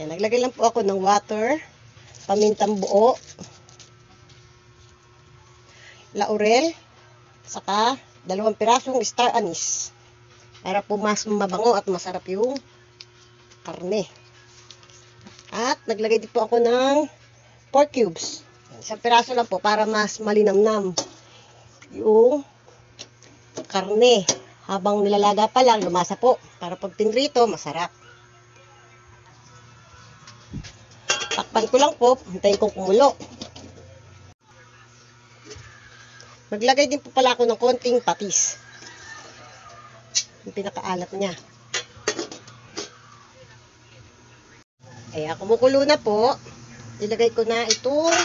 Yan, naglagay lang po ako ng water, pamintang buo, laurel, saka 2 pirasong star anise. Para po mas mabango at masarap yung karne. At naglagay din po ako ng pork cubes. 1 piraso lang po para mas malinamnam yung karne. Habang nilalaga pa lang, lumasa po. Para pag pinrito, masarap. Takpan ko lang po, hintayin kong kumulo. Maglagay din po pala ako ng konting patis. Yung pinakaalat niya. Kaya kumukulo na po, ilagay ko na itong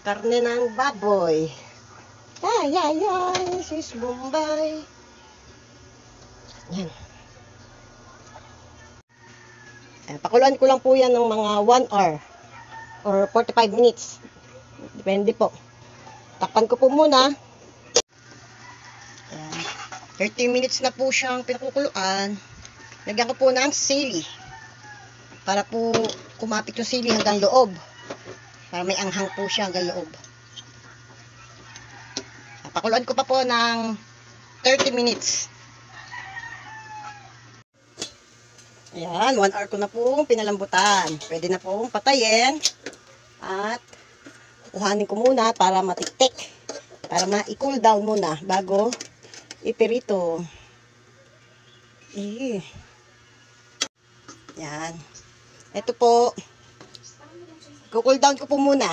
karne ng baboy. Ay, ay, ay, sis Bombay. Yan. Pakuluan ko lang po yan ng mga 1 hour or 45 minutes. Depende po. Takpan ko po muna. Ayan. 30 minutes na po siyang pinakukuluan. Lagyan ko po ng sili. Para po kumapit yung sili hanggang loob. Para may anghang po siya hanggang loob. Pakuluan ko pa po ng 30 minutes. Ayan, 1 hour ko na pong pinalambutan. Pwede na pong patayin. At kuhanin ko muna para matiktik. Para ma-cool down muna bago ipirito. Yan. Ito po. Cool down ko po muna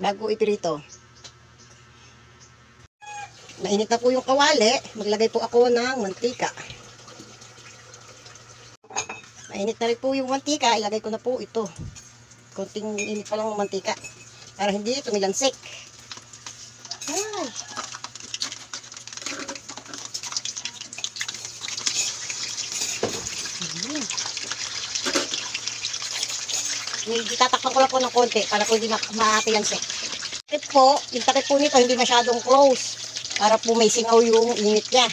bago ipirito. Mainit na po yung kawali. Maglagay po ako ng mantika. Mainit na rin po yung mantika. Ilagay ko na po ito. Konting init pa lang ng mantika. Para hindi tumilansik. Ay. Tatakpan ko lang po ng konti para po hindi matilansik. Takip po, yung takip po nito hindi masyadong close. Para po may singaw yung init niya.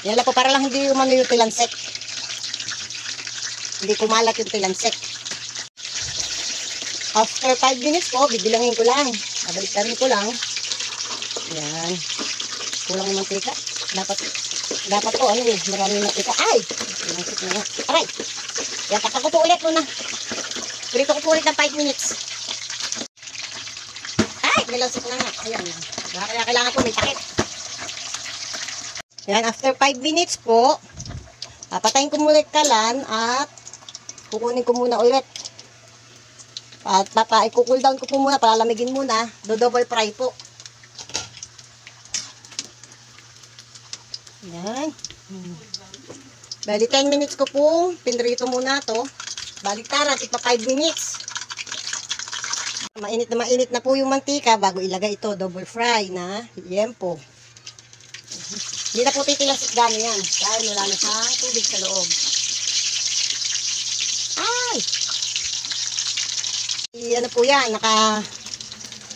Yan lang po para lang hindi umano yung tilansik. Hindi kumalat yung tilansik. After 5 minutes po, bibilangin ko lang. Babalik ko lang. Yan. Kulang yung mantika. Dapat po, ano eh, maraming mantika. Ay! Tilansik na nga. Aray! Yan, takpan ko po ulit muna. Prito ko po ulit ng 5 minutes. Ay! Nilansik na nga. Ayan. Kaya kailangan po may takip. Yan, after 5 minutes po, patayin ko muna yung kalan at kukunin ko muna ulit. At i-cool down ko po muna para lamigin muna. Do-double fry po. Yan. Bali 10 minutes ko po pinrito muna to. Baliktaran, ipa 5 minutes. Mainit na po yung mantika bago ilagay ito. Double fry na liempo. Hindi na po titilasik dami yan. Dahil wala na siyang tubig sa loob. Ay! Ano po yan,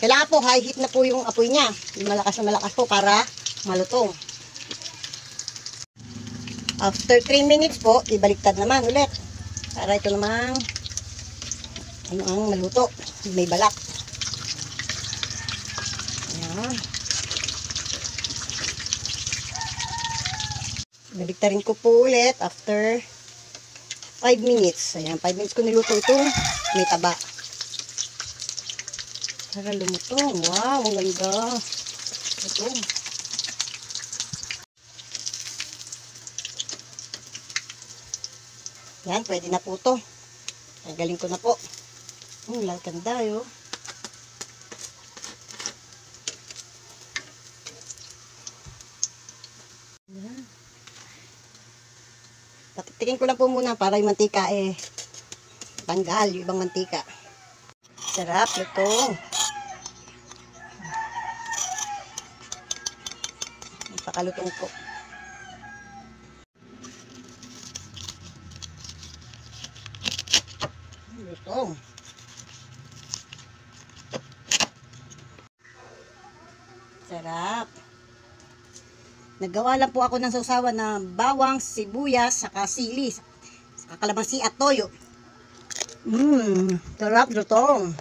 kailangan po high heat na po yung apoy niya. Malakas na malakas po para malutong. After 3 minutes po, ibaliktad naman ulit. Para ito namang ang maluto. May balak. Ayan. Baliktarin ko po ulit after 5 minutes. Ayan, 5 minutes ko niluto itong may taba. Para lumutong. Wow, ang ganda. Ito. Yan, pwede na po ito. Galing ko na po. Ganda yun. Yan. Patitikin ko lang po muna para yung mantika tanggal yung ibang mantika. Sarap ito. Pakalutong po. Lutong. Sarap. Naggawa lang po ako ng sausawan na bawang, sibuyas, saka sili. Kalamansi at toyo. Sarap lutong.